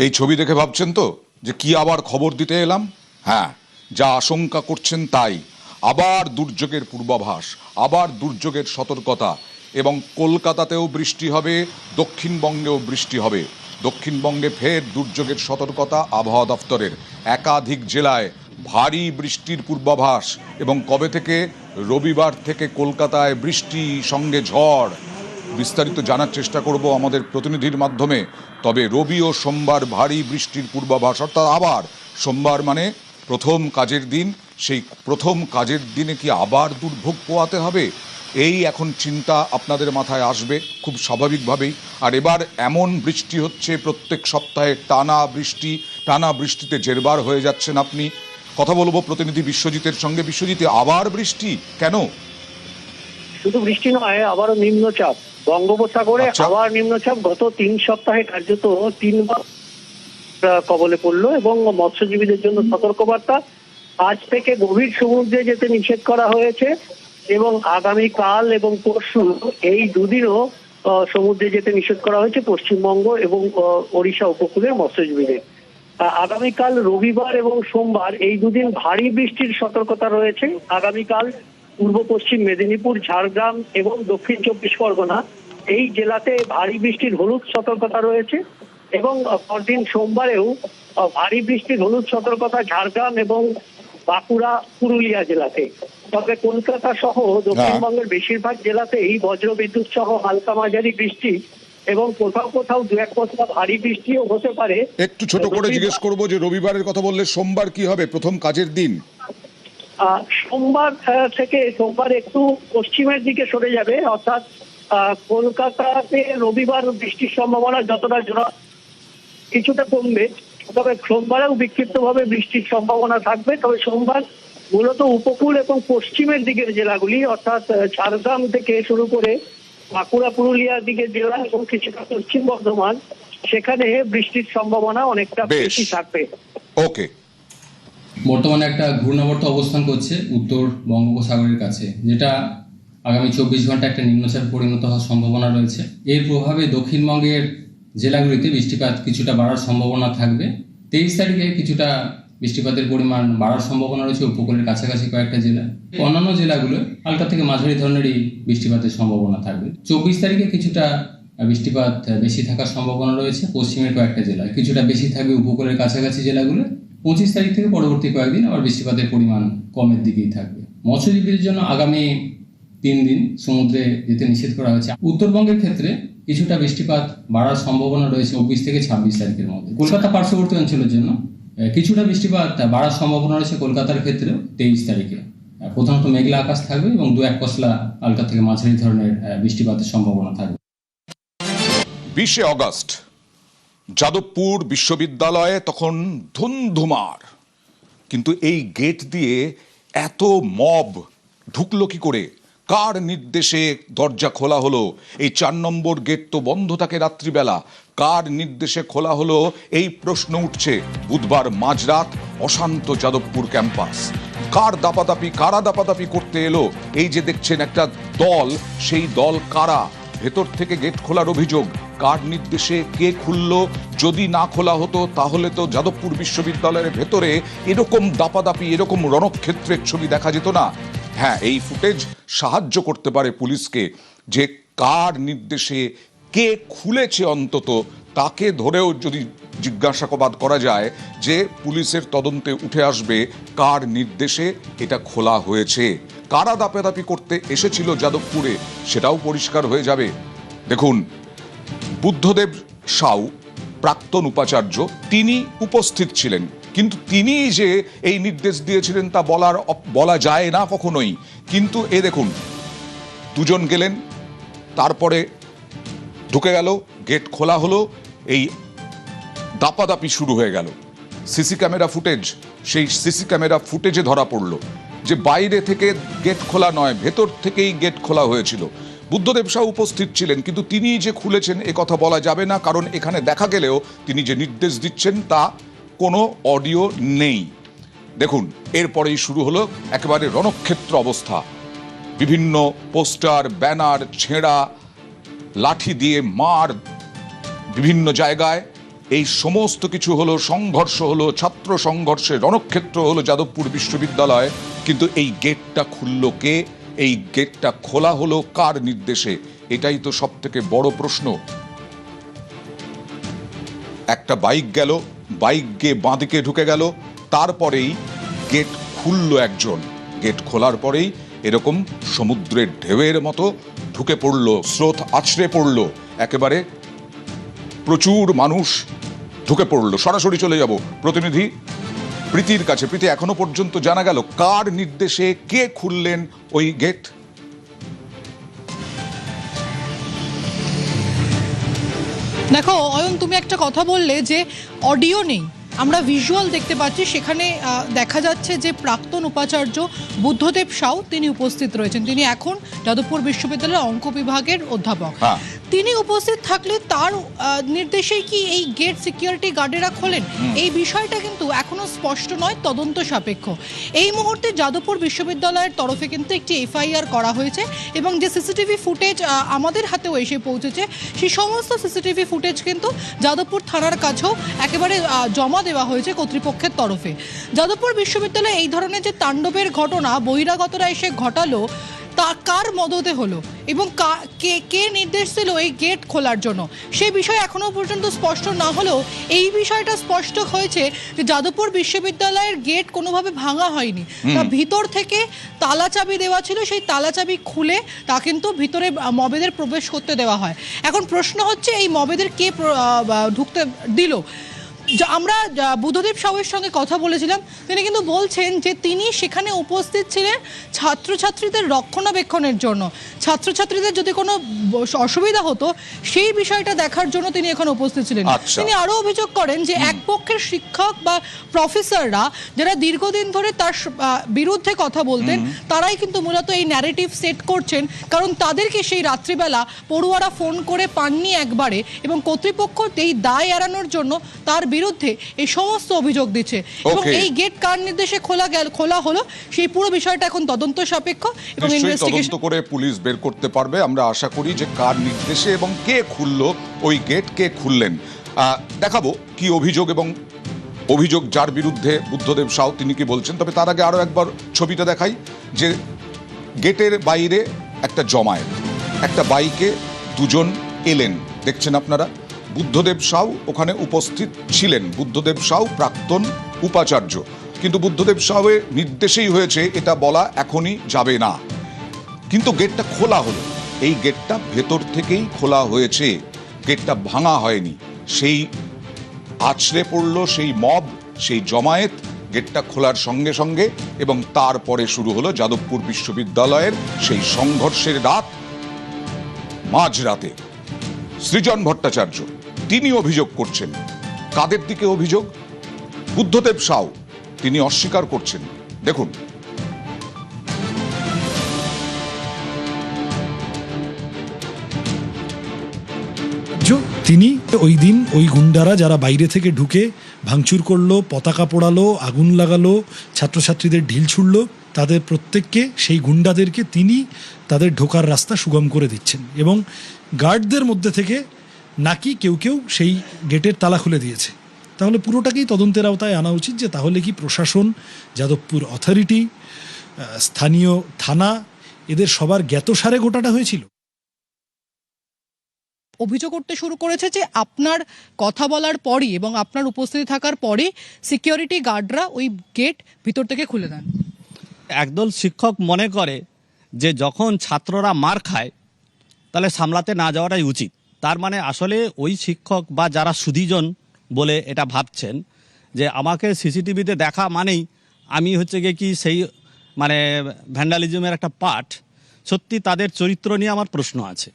এই ছবি দেখে ভাবছেন তো যে কি আবার খবর দিতে এলাম? হ্যাঁ, যা আশঙ্কা করছেন তাই। আবার দুর্যোগের পূর্বাভাস, আবার দুর্যোগের সতর্কতা, এবং কলকাতাতেও বৃষ্টি হবে, দক্ষিণবঙ্গেও বৃষ্টি হবে। দক্ষিণবঙ্গে ফের দুর্যোগের সতর্কতা আবহাওয়া দফতরের। একাধিক জেলায় ভারী বৃষ্টির পূর্বাভাস, এবং কবে থেকে? রবিবার থেকে কলকাতায় বৃষ্টি সঙ্গে ঝড়। বিস্তারিত জানার চেষ্টা করব আমাদের প্রতিনিধির মাধ্যমে। তবে রবি ও সোমবার ভারী বৃষ্টির পূর্বাভাস, অর্থাৎ আবার সোমবার মানে প্রথম কাজের দিন। সেই প্রথম কাজের দিনে কি আবার দুর্ভোগ পোয়াতে হবে? এই এখন চিন্তা আপনাদের মাথায় আসবে খুব স্বাভাবিকভাবেই। আর এবার এমন বৃষ্টি হচ্ছে, প্রত্যেক সপ্তাহে টানা বৃষ্টিতে জেরবার হয়ে যাচ্ছেন আপনি। কথা বলবো প্রতিনিধি বিশ্বজিতের সঙ্গে। বিশ্বজিৎ, আবার বৃষ্টি কেন? শুধু বৃষ্টি নয়, আবারও নিম্নচাপ বঙ্গোপসাগরে। আবার নিম্নচাপ গত 3 সপ্তাহে কার্যত 3বার কবলে পড়লো, এবং মৎস্যজীবীদের জন্য সতর্কবার্তা। আজ থেকে গভীর সমুদ্রে যেতে নিষেধ করা হয়েছে, এবং আগামীকাল এবং পরশু এই দুদিনও সমুদ্রে যেতে নিষেধ করা হয়েছে পশ্চিমবঙ্গ এবং ওড়িশা উপকূলের মৎস্যজীবীদের। আগামীকাল রবিবার এবং সোমবার এই দুদিন ভারী বৃষ্টির সতর্কতা রয়েছে। আগামীকাল পূর্ব পশ্চিম মেদিনীপুর, ঝাড়গ্রাম এবং দক্ষিণ 24 পরগনা এই জেলাতে ভারী বৃষ্টির হলুদ সতর্কতা রয়েছে, এবং পরদিন সোমবারেও ভারী বৃষ্টির হলুদ সতর্কতা ঝাড়গ্রাম এবং বাঁকুড়া, পুরুলিয়া জেলাতে। তবে কলকাতা সহ দক্ষিণবঙ্গের বেশিরভাগ জেলাতেই বজ্রবিদ্যুৎ সহ হালকা মাঝারি বৃষ্টি, এবং কোথাও কোথাও 2-1 পশলা ভারী বৃষ্টিও হতে পারে। একটু ছোট করে জিজ্ঞেস করবো যে রবিবারের কথা বললে সোমবার কি হবে, প্রথম কাজের দিন? সোমবার থেকে সোমবার একটু পশ্চিমের দিকে সরে যাবে, অর্থাৎ কলকাতাতে রবিবার বৃষ্টির সম্ভাবনা যতটা কিছুটা কমবে, তবে সোমবারেও বিক্ষিপ্তভাবে বৃষ্টির সম্ভাবনা থাকবে। তবে সোমবার মূলত উপকূল এবং পশ্চিমের দিকের জেলাগুলি, অর্থাৎ ঝাড়গ্রাম থেকে শুরু করে বাঁকুড়া, পুরুলিয়ার দিকের জেলা এবং কিছুটা পশ্চিম বর্ধমান, সেখানে বৃষ্টির সম্ভাবনা অনেকটা বেশি থাকবে। ওকে। বর্তমানে একটা ঘূর্ণাবর্ত অবস্থান করছে উত্তর বঙ্গোপসাগরের কাছে, যেটা আগামী 24 ঘন্টা একটা নিম্নচাপে পরিণত হওয়ার সম্ভাবনা রয়েছে। এর প্রভাবে দক্ষিণবঙ্গের জেলাগুলিতে বৃষ্টিপাত কিছুটা বাড়ার সম্ভাবনা থাকবে। 23 তারিখে কিছুটা বৃষ্টিপাতের পরিমাণ বাড়ার সম্ভাবনা রয়েছে উপকূলের কাছাকাছি কয়েকটা জেলা। অন্যান্য জেলাগুলো হালকা থেকে মাঝারি ধরনেরই বৃষ্টিপাতের সম্ভাবনা থাকবে। 24 তারিখে কিছুটা বৃষ্টিপাত বেশি থাকার সম্ভাবনা রয়েছে পশ্চিমের কয়েকটা জেলায়, কিছুটা বেশি থাকবে উপকূলের কাছাকাছি জেলাগুলো। 25 তারিখ থেকে পরবর্তী কয়েকদিন আবার বৃষ্টিপাতের পরিমাণ কমের দিকেই থাকবে। মৎস্যজীবীদের জন্য আগামী 3 দিন সমুদ্রে যেতে নিষেধ করা হয়েছে। উত্তরবঙ্গের ক্ষেত্রে কিছুটা বৃষ্টিপাত বাড়ার সম্ভাবনা রয়েছে 24 থেকে 26 তারিখের মধ্যে। কলকাতা পার্শ্ববর্তী অঞ্চলের জন্য কিছুটা বৃষ্টিপাত বাড়ার সম্ভাবনা রয়েছে কলকাতার ক্ষেত্রেও 23 তারিখে। প্রধানত মেঘলা আকাশ থাকবে এবং 2-1 পশলা হালকা থেকে মাঝারি ধরনের বৃষ্টিপাতের সম্ভাবনা থাকবে। 20 অগস্ট যাদবপুর বিশ্ববিদ্যালয়ে তখন ধুমধুমার, কিন্তু এই গেট দিয়ে এত মব ঢুকলো কি করে? কার নির্দেশে দরজা খোলা হলো? এই 4 নম্বর গেট তো বন্ধ থাকে রাত্রিবেলা। কার নির্দেশে খোলা হলো এই প্রশ্ন উঠছে। বুধবার মাঝরাত অশান্ত যাদবপুর ক্যাম্পাস। কারা দাপাদাপি করতে এলো? এই যে দেখছেন একটা দল, সেই দল কারা? ভেতর থেকে গেট খোলার অভিযোগ। কার নির্দেশে কে খুললো? যদি না খোলা হতো তাহলে তো যাদবপুর বিশ্ববিদ্যালয়ের ভেতরে এরকম দাপাদাপি, এরকম রণক্ষেত্রের ছবি দেখা যেত না। হ্যাঁ, এই ফুটেজ সাহায্য করতে পারে পুলিশকে যে কার নির্দেশে কে খুলেছে, অন্তত তাকে ধরেও যদি জিজ্ঞাসাবাদ করা যায়, যে পুলিশের তদন্তে উঠে আসবে কার নির্দেশে এটা খোলা হয়েছে। কারা দাপাদাপি করতে এসেছিল যাদবপুরে সেটাও পরিষ্কার হয়ে যাবে। দেখুন, বুদ্ধদেব সাউ, প্রাক্তন উপাচার্য, তিনি উপস্থিত ছিলেন, কিন্তু তিনি যে এই নির্দেশ দিয়েছিলেন তা বলা যায় না কখনোই। কিন্তু এ দেখুন, 2 জন গেলেন, তারপরে ঢুকে গেল, গেট খোলা হলো, এই দাপাদাপি শুরু হয়ে গেল। সিসি ক্যামেরা ফুটেজ, সেই সিসি ক্যামেরা ফুটেজে ধরা পড়ল যে বাইরে থেকে গেট খোলা নয়, ভেতর থেকেই গেট খোলা হয়েছিল। বুদ্ধদেব সাউ উপস্থিত ছিলেন, কিন্তু তিনি যে খুলেছেন এ কথা বলা যাবে না, কারণ এখানে দেখা গেলেও তিনি যে নির্দেশ দিচ্ছেন তা কোনো অডিও নেই। দেখুন, এরপরেই শুরু হলো একেবারে রণক্ষেত্র অবস্থা। বিভিন্ন পোস্টার, ব্যানার ছেঁড়া, লাঠি দিয়ে মার বিভিন্ন জায়গায়, এই সমস্ত কিছু হলো, সংঘর্ষ হলো, ছাত্র সংঘর্ষের রণক্ষেত্র হলো যাদবপুর বিশ্ববিদ্যালয়, কিন্তু এই গেটটা খুলল কে? এই গেটটা খোলা হলো কার নির্দেশে? এটাই তো সব থেকে বড় প্রশ্ন। একটা বাইক গেল, বাইক গিয়ে বাঁদিকে ঢুকে গেল, তারপরেই গেট খুলল একজন। গেট খোলার পরেই এরকম সমুদ্রের ঢেউয়ের মতো ঢুকে পড়লো, স্রোত আছড়ে পড়লো, একেবারে প্রচুর মানুষ ঢুকে পড়লো। সরাসরি চলে যাব প্রতিনিধি প্রীতির কাছে। প্রীতি, এখনো পর্যন্ত জানা গেল কার নির্দেশে কে খুললেন ওই গেট? দেখো অয়ন, তুমি একটা কথা বললে যে অডিও নেই, আমরা ভিজুয়াল দেখতে পাচ্ছি। সেখানে দেখা যাচ্ছে যে প্রাক্তন উপাচার্য বুদ্ধদেব সাউ তিনি উপস্থিত রয়েছেন। তিনি এখন যাদবপুর বিশ্ববিদ্যালয়ের অঙ্ক বিভাগের অধ্যাপক। তিনি উপস্থিত থাকলে তার নির্দেশেই কি এই গেট সিকিউরিটি গার্ডেরা খোলেন, এই বিষয়টা কিন্তু এখনো স্পষ্ট নয়, তদন্ত সাপেক্ষ। এই মুহূর্তে যাদবপুর বিশ্ববিদ্যালয়ের তরফে কিন্তু একটি এফআইআর করা হয়েছে এবং যে সিসিটিভি ফুটেজ আমাদের হাতেও এসে পৌঁছেছে, সেই সমস্ত সিসিটিভি ফুটেজ কিন্তু যাদবপুর থানার কাছেও একেবারে জমা দেওয়া হয়েছে কর্তৃপক্ষের তরফে। যাদবপুর বিশ্ববিদ্যালয়ে এই ধরনের যে তাণ্ডবের ঘটনা বহিরাগতরা এসে ঘটালো, তা কার মদতে হলো এবং কে নির্দেশ দিল এই গেট খোলার জন্য, সেই বিষয় এখনো পর্যন্ত স্পষ্ট না হলেও এই বিষয়টা স্পষ্ট হয়েছে যে যাদবপুর বিশ্ববিদ্যালয়ের গেট কোনোভাবে ভাঙা হয়নি। তা ভিতর থেকে তালা চাবি দেওয়া ছিল, সেই তালা চাবি খুলে তা কিন্তু ভিতরে মবেদের প্রবেশ করতে দেওয়া হয়। এখন প্রশ্ন হচ্ছে এই মবেদের কে ঢুকতে দিল? আমরা বুদ্ধদেব সাউয়ের সঙ্গে কথা বলেছিলাম, তিনি কিন্তু বলছেন যে তিনি সেখানে উপস্থিত ছিলেন ছাত্রছাত্রীদের রক্ষণাবেক্ষণের জন্য। ছাত্রছাত্রীদের যদি কোনো অসুবিধা হতো সেই বিষয়টা দেখার জন্য তিনি এখানে উপস্থিত ছিলেন। তিনি আরও অভিযোগ করেন যে এক পক্ষের শিক্ষক বা প্রফেসররা যারা দীর্ঘদিন ধরে তার বিরুদ্ধে কথা বলতেন, তারাই কিন্তু মূলত এই ন্যারেটিভ সেট করছেন, কারণ তাদেরকে সেই রাত্রিবেলা পড়ুয়ারা ফোন করে পাননি একবারে, এবং কর্তৃপক্ষ এই দায় এড়ানোর জন্য তার বিরুদ্ধে এই সমস্ত অভিযোগ দিচ্ছে। এবং এই গেট কার নির্দেশে খোলা হলো সেই পুরো বিষয়টা এখন তদন্ত সাপেক্ষ এবং ইনভেস্টিগেশন করে পুলিশ বের করতে পারবে। আমরা আশা করি যে কার নির্দেশে এবং কে খুললো ওই গেট, কে খুললেন। দেখাবো কি অভিযোগ এবং অভিযোগ যার বিরুদ্ধে বুদ্ধদেব সাউ তিনি কি বলছেন। তবে তার আগে আরো একবার ছবিটা দেখাই, যে গেটের বাইরে একটা জমায়েত, একটা বাইকে দুজন এলেন, দেখছেন আপনারা। বুদ্ধদেব সাউ ওখানে উপস্থিত ছিলেন। বুদ্ধদেব সাউ প্রাক্তন উপাচার্য, কিন্তু বুদ্ধদেব সাউয়ের নির্দেশেই হয়েছে এটা বলা এখনই যাবে না। কিন্তু গেটটা খোলা হলো, এই গেটটা ভেতর থেকেই খোলা হয়েছে, গেটটা ভাঙা হয়নি। সেই আছড়ে পড়লো সেই মব, সেই জমায়েত গেটটা খোলার সঙ্গে সঙ্গে, এবং তারপরে শুরু হলো যাদবপুর বিশ্ববিদ্যালয়ের সেই সংঘর্ষের রাত। মাঝরাতে সৃজন ভট্টাচার্য তিনি অভিযোগ করছেন। কাদের দিকে অভিযোগ? বুদ্ধদেব সাউ তিনি অস্বীকার করছেন। দেখুন, তিনি ওই দিন ওই গুন্ডারা যারা বাইরে থেকে ঢুকে ভাঙচুর করলো, পতাকা পোড়ালো, আগুন লাগালো, ছাত্রছাত্রীদের ঢিল ছুড়লো, তাদের প্রত্যেককে, সেই গুন্ডাদেরকে তিনি তাদের ঢোকার রাস্তা সুগম করে দিচ্ছেন। এবং গার্ডদের মধ্যে থেকে নাকি কেউ কেউ সেই গেটের তালা খুলে দিয়েছে। তাহলে পুরোটাকেই তদন্তের আওতায় আনা উচিত, যে তাহলে কি প্রশাসন, যাদবপুর অথরিটি, স্থানীয় থানা, এদের সবার জ্ঞাতসারে গোটাটা হয়েছিল। অভিযোগ করতে শুরু করেছে যে আপনার কথা বলার পরই এবং আপনার উপস্থিতি থাকার পরই সিকিউরিটি গার্ডরা ওই গেট ভিতর থেকে খুলে দেন। একদল শিক্ষক মনে করে যে যখন ছাত্ররা মার খায় তাহলে সামলাতে না যাওয়াটাই উচিত। তার মানে আসলে ওই শিক্ষক বা যারা সুধীজন বলে এটা ভাবছেন যে আমাকে সিসিটিভিতে দেখা মানেই আমি হচ্ছে গিয়ে কি সেই মানে ভ্যান্ডালিজমের একটা পার্ট। সত্যি তাদের চরিত্র নিয়ে আমার প্রশ্ন আছে।